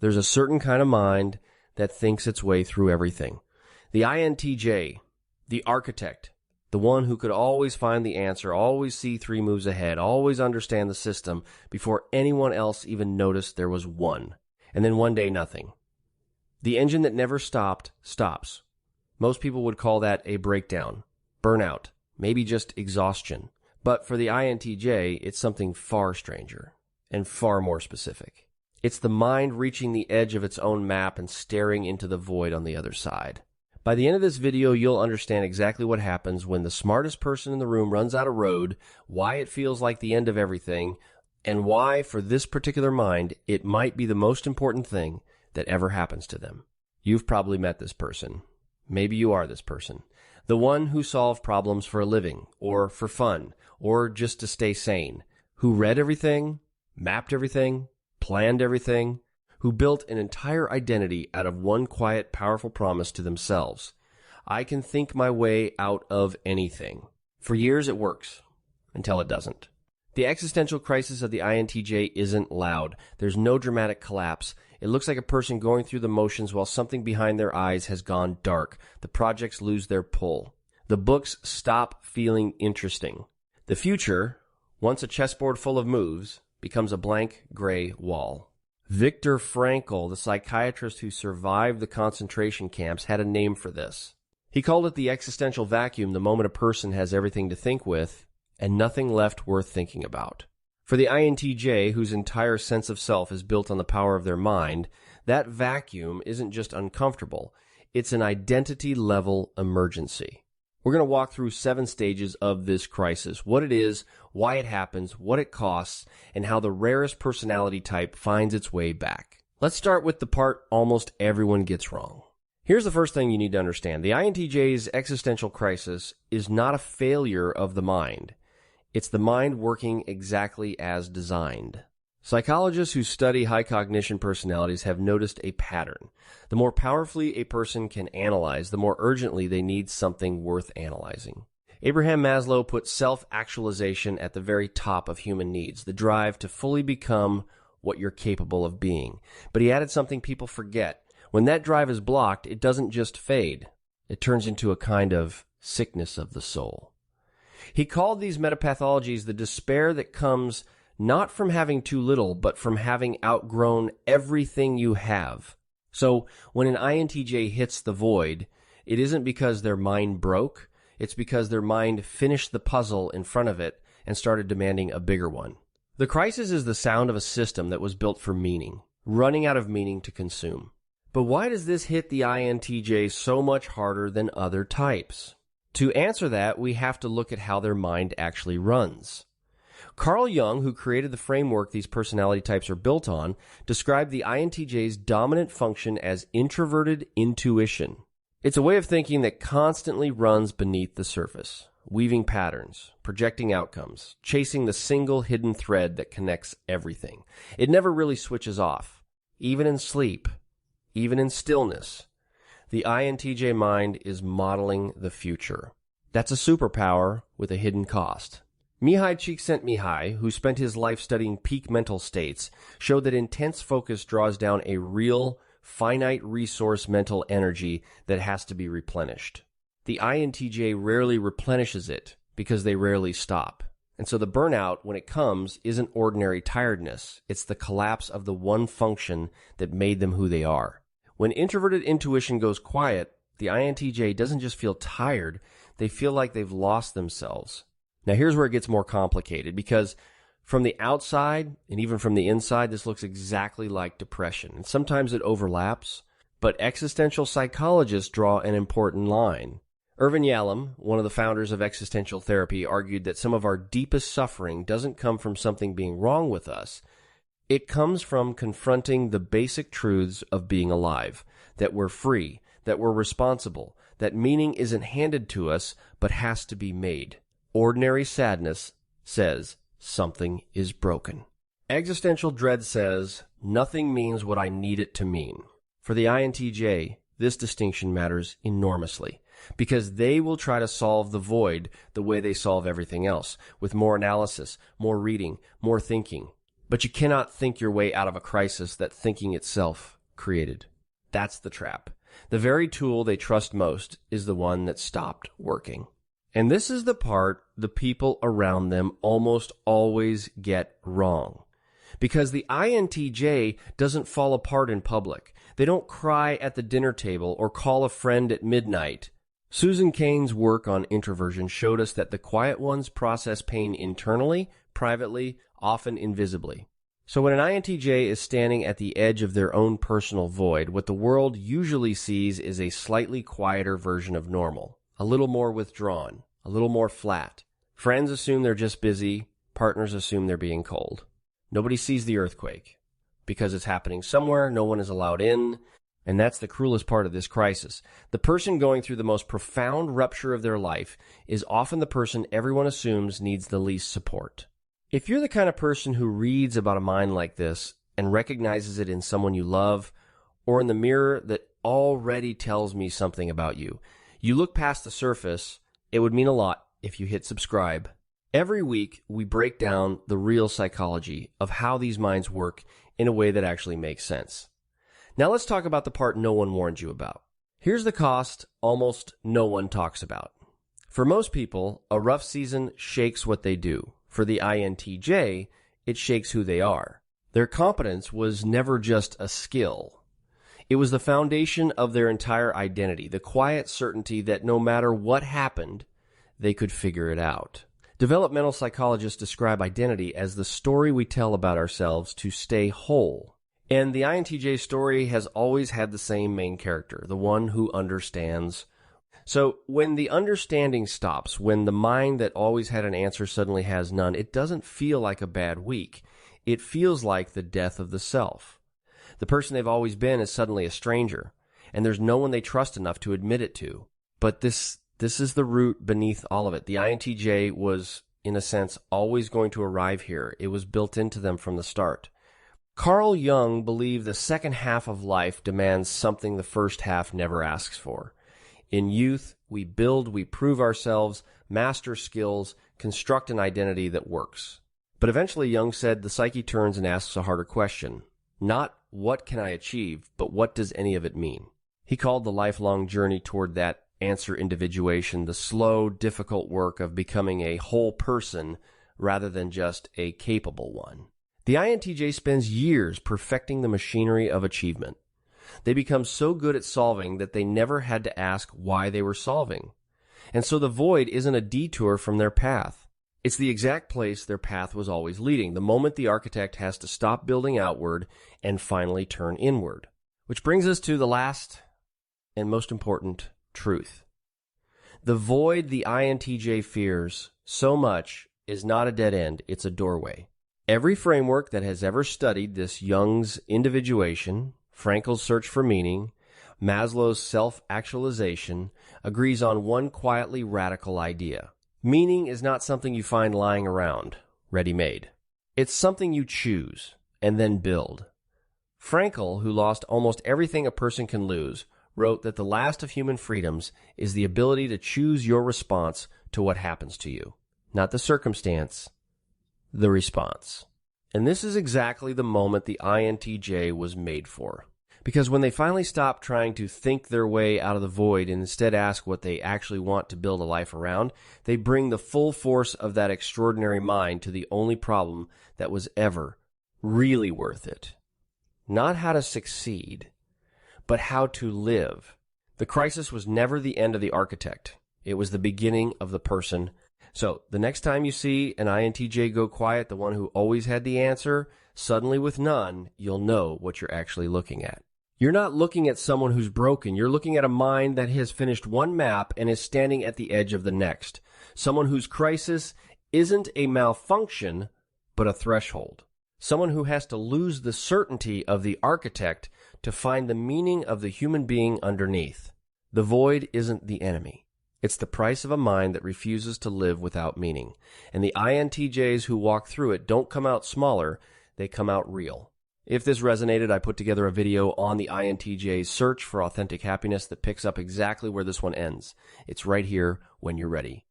There's a certain kind of mind that thinks its way through everything. The INTJ, the architect, the one who could always find the answer, always see 3 moves ahead, always understand the system before anyone else even noticed there was one. And then one day, nothing. The engine that never stopped, stops. Most people would call that a breakdown, burnout, maybe just exhaustion. But for the INTJ, it's something far stranger and far more specific. It's the mind reaching the edge of its own map and staring into the void on the other side. By the end of this video, you'll understand exactly what happens when the smartest person in the room runs out of road, why it feels like the end of everything, and why, for this particular mind, it might be the most important thing that ever happens to them. You've probably met this person. Maybe you are this person. The one who solved problems for a living, or for fun, or just to stay sane. Who read everything, mapped everything, planned everything, who built an entire identity out of one quiet, powerful promise to themselves. I can think my way out of anything. For years it works, until it doesn't. The existential crisis of the INTJ isn't loud. There's no dramatic collapse. It looks like a person going through the motions while something behind their eyes has gone dark. The projects lose their pull. The books stop feeling interesting. The future, once a chessboard full of moves, becomes a blank gray wall. Viktor Frankl, the psychiatrist who survived the concentration camps, had a name for this. He called it the existential vacuum, the moment a person has everything to think with and nothing left worth thinking about. For the INTJ, whose entire sense of self is built on the power of their mind, that vacuum isn't just uncomfortable, it's an identity-level emergency. We're going to walk through 7 stages of this crisis, what it is, why it happens, what it costs, and how the rarest personality type finds its way back. Let's start with the part almost everyone gets wrong. Here's the first thing you need to understand. The INTJ's existential crisis is not a failure of the mind. It's the mind working exactly as designed. Psychologists who study high cognition personalities have noticed a pattern. The more powerfully a person can analyze, the more urgently they need something worth analyzing. Abraham Maslow put self-actualization at the very top of human needs, the drive to fully become what you're capable of being. But he added something people forget. When that drive is blocked, it doesn't just fade. It turns into a kind of sickness of the soul. He called these metapathologies the despair that comes not from having too little, but from having outgrown everything you have. So when an INTJ hits the void, it isn't because their mind broke, it's because their mind finished the puzzle in front of it and started demanding a bigger one. The crisis is the sound of a system that was built for meaning, running out of meaning to consume. But why does this hit the INTJ so much harder than other types? To answer that, we have to look at how their mind actually runs. Carl Jung, who created the framework these personality types are built on, described the INTJ's dominant function as introverted intuition. It's a way of thinking that constantly runs beneath the surface, weaving patterns, projecting outcomes, chasing the single hidden thread that connects everything. It never really switches off, even in sleep, even in stillness. The INTJ mind is modeling the future. That's a superpower with a hidden cost. Mihai Csikszentmihalyi, who spent his life studying peak mental states, showed that intense focus draws down a real, finite resource mental energy that has to be replenished. The INTJ rarely replenishes it because they rarely stop. And so the burnout, when it comes, isn't ordinary tiredness. It's the collapse of the one function that made them who they are. When introverted intuition goes quiet, the INTJ doesn't just feel tired, they feel like they've lost themselves. Now here's where it gets more complicated, because from the outside and even from the inside, this looks exactly like depression. And sometimes it overlaps, but existential psychologists draw an important line. Irvin Yalom, one of the founders of existential therapy, argued that some of our deepest suffering doesn't come from something being wrong with us. It comes from confronting the basic truths of being alive, that we're free, that we're responsible, that meaning isn't handed to us, but has to be made. Ordinary sadness says something is broken. Existential dread says nothing means what I need it to mean. For the INTJ, this distinction matters enormously, because they will try to solve the void the way they solve everything else, with more analysis, more reading, more thinking. But you cannot think your way out of a crisis that thinking itself created. That's the trap. The very tool they trust most is the one that stopped working. And this is the part the people around them almost always get wrong. Because the INTJ doesn't fall apart in public. They don't cry at the dinner table or call a friend at midnight. Susan Cain's work on introversion showed us that the quiet ones process pain internally, privately, often invisibly. So when an INTJ is standing at the edge of their own personal void, what the world usually sees is a slightly quieter version of normal. A little more withdrawn, a little more flat. Friends assume they're just busy. Partners assume they're being cold. Nobody sees the earthquake. Because it's happening somewhere, no one is allowed in. And that's the cruelest part of this crisis. The person going through the most profound rupture of their life is often the person everyone assumes needs the least support. If you're the kind of person who reads about a mind like this and recognizes it in someone you love or in the mirror that already tells me something about you, you look past the surface, it would mean a lot if you hit subscribe. Every week, we break down the real psychology of how these minds work in a way that actually makes sense. Now let's talk about the part no one warned you about. Here's the cost almost no one talks about. For most people, a rough season shakes what they do. For the INTJ, it shakes who they are. Their competence was never just a skill. It was the foundation of their entire identity, the quiet certainty that no matter what happened, they could figure it out. Developmental psychologists describe identity as the story we tell about ourselves to stay whole. And the INTJ story has always had the same main character, the one who understands. So when the understanding stops, when the mind that always had an answer suddenly has none, it doesn't feel like a bad week. It feels like the death of the self. The person they've always been is suddenly a stranger, and there's no one they trust enough to admit it to. But this is the root beneath all of it. The INTJ was, in a sense, always going to arrive here. It was built into them from the start. Carl Jung believed the second half of life demands something the first half never asks for. In youth, we build, we prove ourselves, master skills, construct an identity that works. But eventually, Jung said, the psyche turns and asks a harder question. Not, what can I achieve, but what does any of it mean? He called the lifelong journey toward that answer individuation the slow, difficult work of becoming a whole person rather than just a capable one. The INTJ spends years perfecting the machinery of achievement. They become so good at solving that they never had to ask why they were solving. And so the void isn't a detour from their path. It's the exact place their path was always leading, the moment the architect has to stop building outward and finally turn inward. Which brings us to the last and most important truth. The void the INTJ fears so much is not a dead end, it's a doorway. Every framework that has ever studied this Jung's individuation, Frankl's search for meaning, Maslow's self-actualization, agrees on one quietly radical idea. Meaning is not something you find lying around, ready-made. It's something you choose and then build. Frankl, who lost almost everything a person can lose, wrote that the last of human freedoms is the ability to choose your response to what happens to you. Not the circumstance, the response. And this is exactly the moment the INTJ was made for. Because when they finally stop trying to think their way out of the void and instead ask what they actually want to build a life around, they bring the full force of that extraordinary mind to the only problem that was ever really worth it. Not how to succeed, but how to live. The crisis was never the end of the architect. It was the beginning of the person. So the next time you see an INTJ go quiet, the one who always had the answer, suddenly with none, you'll know what you're actually looking at. You're not looking at someone who's broken. You're looking at a mind that has finished one map and is standing at the edge of the next. Someone whose crisis isn't a malfunction, but a threshold. Someone who has to lose the certainty of the architect to find the meaning of the human being underneath. The void isn't the enemy. It's the price of a mind that refuses to live without meaning. And the INTJs who walk through it don't come out smaller, they come out real. If this resonated, I put together a video on the INTJ's search for authentic happiness that picks up exactly where this one ends. It's right here when you're ready.